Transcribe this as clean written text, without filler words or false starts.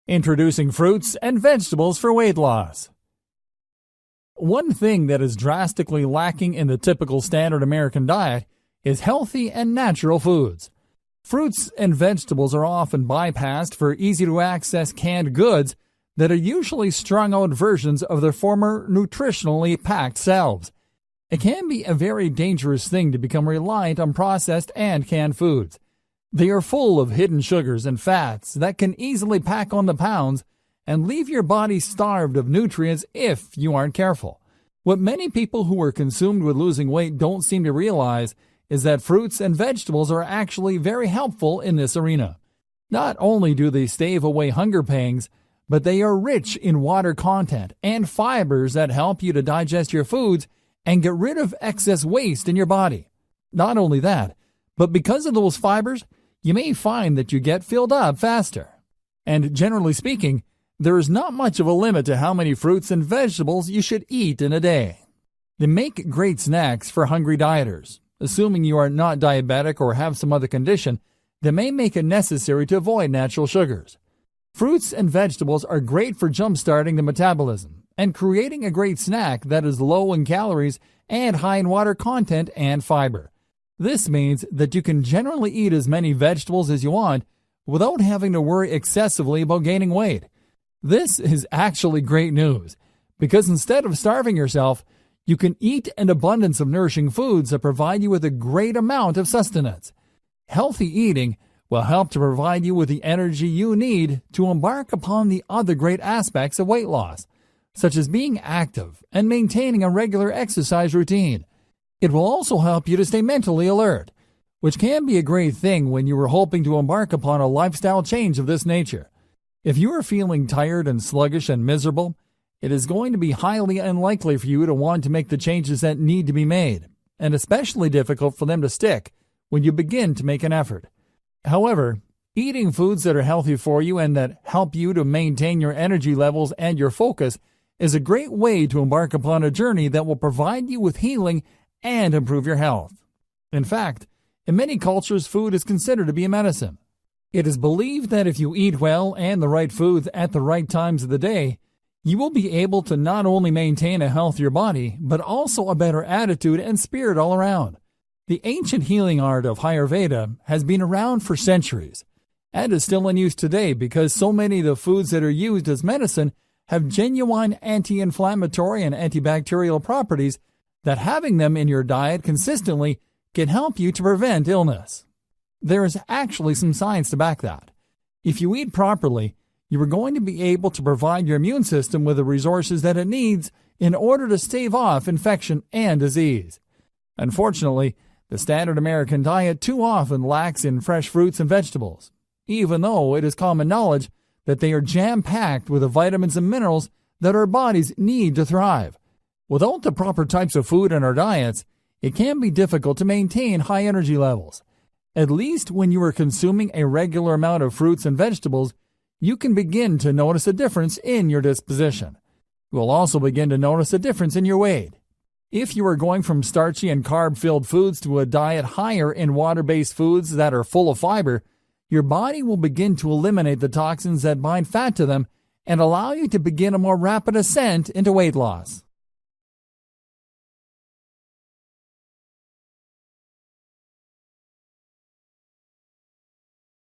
Introducing fruits and vegetables for weight loss. One thing that is drastically lacking in the typical standard American diet is healthy and natural foods. Fruits and vegetables are often bypassed for easy-to-access canned goods that are usually strung-out versions of their former nutritionally packed selves. It can be a very dangerous thing to become reliant on processed and canned foods. They are full of hidden sugars and fats that can easily pack on the pounds and leave your body starved of nutrients if you aren't careful. What many people who are consumed with losing weight don't seem to realize is that fruits and vegetables are actually very helpful in this arena. Not only do they stave away hunger pangs, but they are rich in water content and fibers that help you to digest your foods and get rid of excess waste in your body. Not only that, but because of those fibers, you may find that you get filled up faster. And generally speaking, there is not much of a limit to how many fruits and vegetables you should eat in a day. They make great snacks for hungry dieters. Assuming you are not diabetic or have some other condition that may make it necessary to avoid natural sugars. Fruits and vegetables are great for jump-starting the metabolism and creating a great snack that is low in calories and high in water content and fiber. This means that you can generally eat as many vegetables as you want without having to worry excessively about gaining weight. This is actually great news, because instead of starving yourself, you can eat an abundance of nourishing foods that provide you with a great amount of sustenance. Healthy eating will help to provide you with the energy you need to embark upon the other great aspects of weight loss, such as being active and maintaining a regular exercise routine. It will also help you to stay mentally alert, which can be a great thing when you are hoping to embark upon a lifestyle change of this nature. If you are feeling tired and sluggish and miserable, it is going to be highly unlikely for you to want to make the changes that need to be made, and especially difficult for them to stick when you begin to make an effort. However, eating foods that are healthy for you and that help you to maintain your energy levels and your focus is a great way to embark upon a journey that will provide you with healing and improve your health. In fact, in many cultures, food is considered to be a medicine. It is believed that if you eat well and the right foods at the right times of the day, you will be able to not only maintain a healthier body, but also a better attitude and spirit all around. The ancient healing art of Ayurveda has been around for centuries and is still in use today because so many of the foods that are used as medicine have genuine anti-inflammatory and antibacterial properties that having them in your diet consistently can help you to prevent illness. There is actually some science to back that. If you eat properly, you are going to be able to provide your immune system with the resources that it needs in order to stave off infection and disease. Unfortunately, the standard American diet too often lacks in fresh fruits and vegetables, even though it is common knowledge that they are jam-packed with the vitamins and minerals that our bodies need to thrive. Without the proper types of food in our diets, it can be difficult to maintain high energy levels. At least when you are consuming a regular amount of fruits and vegetables, you can begin to notice a difference in your disposition. You will also begin to notice a difference in your weight. If you are going from starchy and carb-filled foods to a diet higher in water-based foods that are full of fiber, your body will begin to eliminate the toxins that bind fat to them and allow you to begin a more rapid ascent into weight loss.